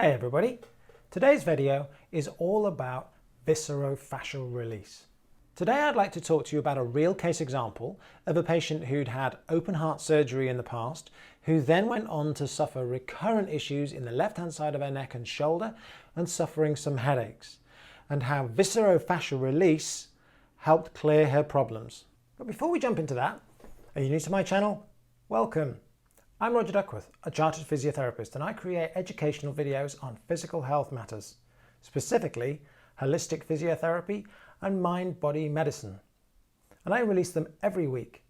Hey everybody, today's video is all about viscerofascial release. Today I'd like to talk to you about a real case example of a patient who'd had open heart surgery in the past, who then went on to suffer recurrent issues in the left hand side of her neck and shoulder and suffering some headaches, and how viscerofascial release helped clear her problems. But before we jump into that, are you new to my channel? Welcome. I'm Rodger Duckworth, a Chartered Physiotherapist, and I create educational videos on physical health matters, specifically holistic physiotherapy and mind-body medicine. And I release them every week.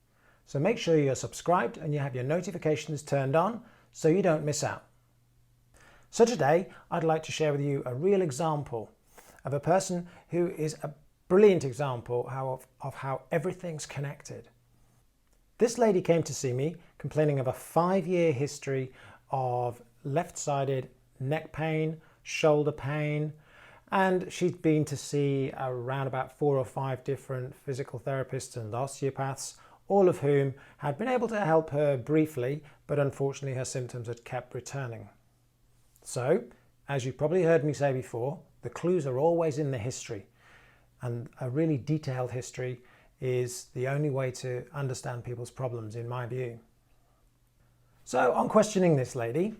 So make sure you're subscribed and you have your notifications turned on so you don't miss out. So today, I'd like to share with you a real example of a person who is a brilliant example of how everything's connected. This lady came to see me complaining of a 5-year history of left-sided neck pain, shoulder pain, and she'd been to see around about 4 or 5 different physical therapists and osteopaths, all of whom had been able to help her briefly, but unfortunately her symptoms had kept returning. So, as you probably heard me say before, the clues are always in the history, and a really detailed history is the only way to understand people's problems, in my view. So on questioning this lady,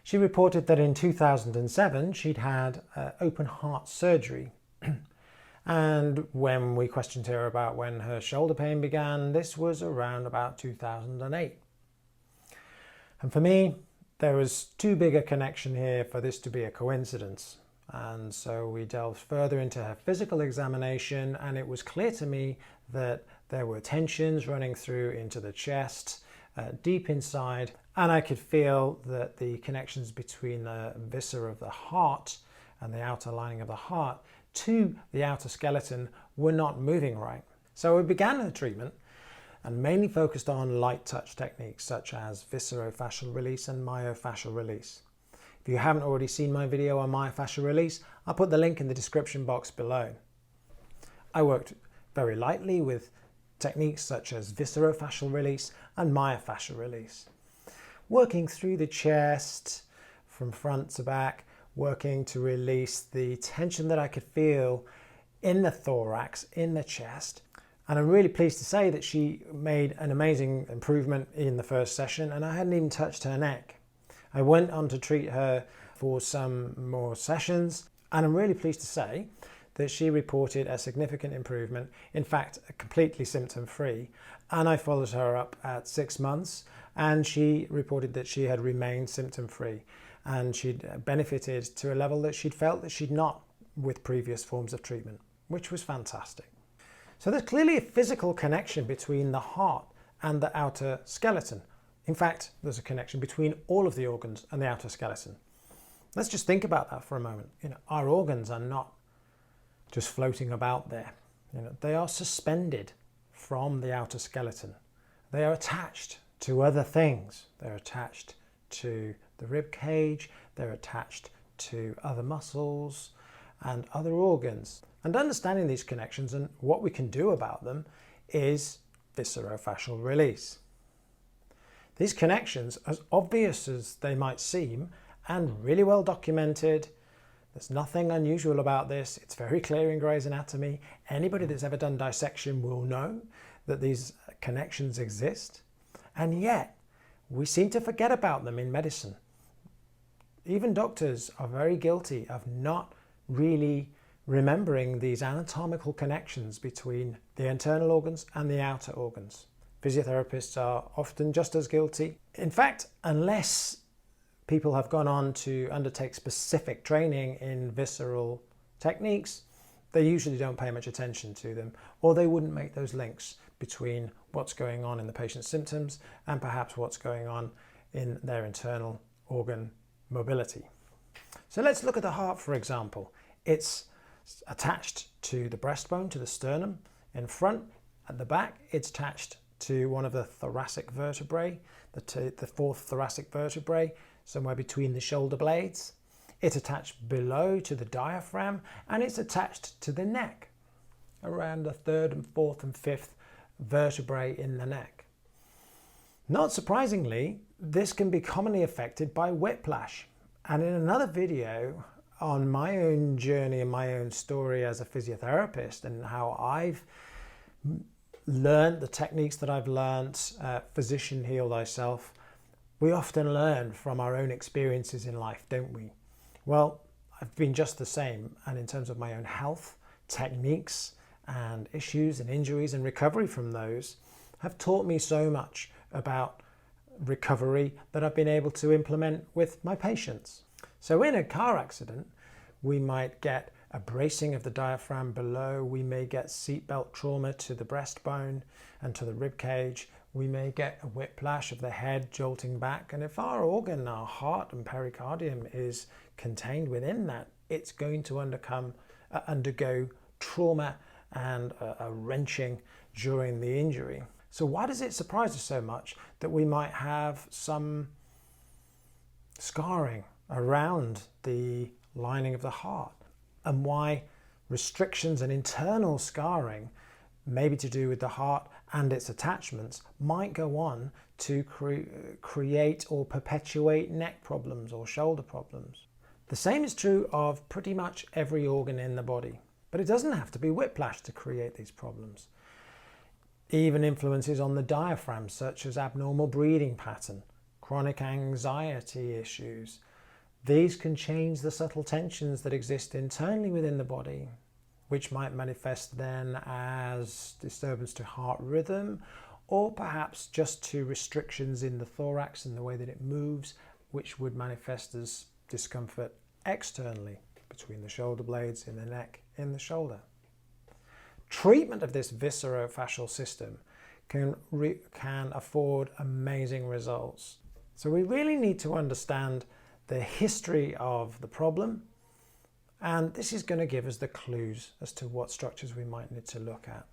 she reported that in 2007 she'd had open heart surgery. And when we questioned her about when her shoulder pain began, this was around about 2008. And for me, there was too big a connection here for this to be a coincidence. And so we delved further into her physical examination, and it was clear to me that there were tensions running through into the chest, deep inside, and I could feel that the connections between the viscera of the heart and the outer lining of the heart to the outer skeleton were not moving right. So we began her treatment and mainly focused on light touch techniques such as viscerofascial release and myofascial release. If you haven't already seen my video on myofascial release, I'll put the link in the description box below. I worked very lightly with techniques such as viscerofascial release and myofascial release, working through the chest from front to back, working to release the tension that I could feel in the thorax, in the chest. And I'm really pleased to say that she made an amazing improvement in the first session, and I hadn't even touched her neck. I went on to treat her for some more sessions, and I'm really pleased to say that she reported a significant improvement, in fact, completely symptom-free. And I followed her up at 6 months, and she reported that she had remained symptom-free, and she'd benefited to a level that she'd felt that she'd not with previous forms of treatment, which was fantastic. So there's clearly a physical connection between the heart and the outer skeleton. In fact, there's a connection between all of the organs and the outer skeleton. Let's just think about that for a moment. Our organs are not just floating about there. They are suspended from the outer skeleton. They are attached to other things. They're attached to the rib cage. They're attached to other muscles and other organs. And understanding these connections and what we can do about them is viscerofascial release. These connections, as obvious as they might seem, and really well documented. There's nothing unusual about this. It's very clear in Gray's Anatomy. Anybody that's ever done dissection will know that these connections exist. And yet, we seem to forget about them in medicine. Even doctors are very guilty of not really remembering these anatomical connections between the internal organs and the outer organs. Physiotherapists are often just as guilty. In fact, unless people have gone on to undertake specific training in visceral techniques, they usually don't pay much attention to them, or they wouldn't make those links between what's going on in the patient's symptoms and perhaps what's going on in their internal organ mobility. So let's look at the heart, for example. It's attached to the breastbone, to the sternum in front. At the back, it's attached to one of the thoracic vertebrae, the fourth thoracic vertebrae, somewhere between the shoulder blades. It's attached below to the diaphragm, and it's attached to the neck, around the third and fourth and fifth vertebrae in the neck. Not surprisingly, this can be commonly affected by whiplash, And in another video on my own journey and my own story as a physiotherapist and how I've learned the techniques that I've learned, physician heal thyself, we often learn from our own experiences in life, don't we? Well, I've been just the same, and in terms of my own health, techniques and issues and injuries and recovery from those have taught me so much about recovery that I've been able to implement with my patients. So in a car accident, we might get a bracing of the diaphragm below, we may get seatbelt trauma to the breastbone and to the rib cage, we may get a whiplash of the head jolting back, and if our organ, our heart and pericardium is contained within that, it's going to undergo trauma and a wrenching during the injury. So why does it surprise us so much that we might have some scarring around the lining of the heart, and why restrictions and internal scarring, maybe to do with the heart and its attachments, might go on to create or perpetuate neck problems or shoulder problems? The same is true of pretty much every organ in the body, but it doesn't have to be whiplash to create these problems. Even influences on the diaphragm, such as abnormal breathing pattern, chronic anxiety issues, these can change the subtle tensions that exist internally within the body, which might manifest then as disturbance to heart rhythm, or perhaps just to restrictions in the thorax and the way that it moves, which would manifest as discomfort externally between the shoulder blades, in the neck, in the shoulder. Treatment of this viscerofascial system can afford amazing results. So we really need to understand the history of the problem, and this is going to give us the clues as to what structures we might need to look at.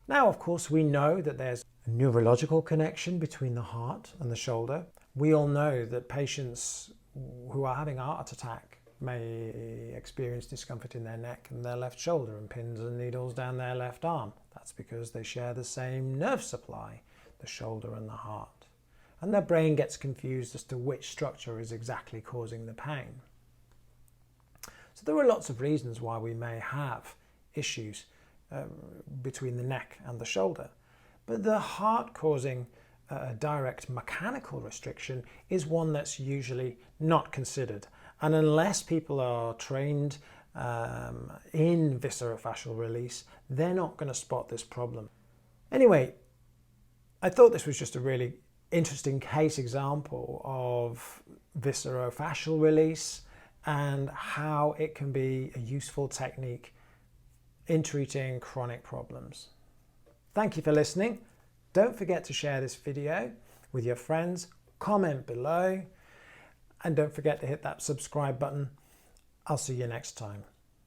Now, of course, we know that there's a neurological connection between the heart and the shoulder. We all know that patients who are having a heart attack may experience discomfort in their neck and their left shoulder and pins and needles down their left arm. That's because they share the same nerve supply, the shoulder and the heart. And their brain gets confused as to which structure is exactly causing the pain. So there are lots of reasons why we may have issues between the neck and the shoulder. But the heart causing a direct mechanical restriction is one that's usually not considered. And unless people are trained in viscerofascial release, they're not going to spot this problem. Anyway, I thought this was just a really interesting case example of viscerofascial release and how it can be a useful technique in treating chronic problems. Thank you for listening. Don't forget to share this video with your friends, comment below, and don't forget to hit that subscribe button. I'll see you next time.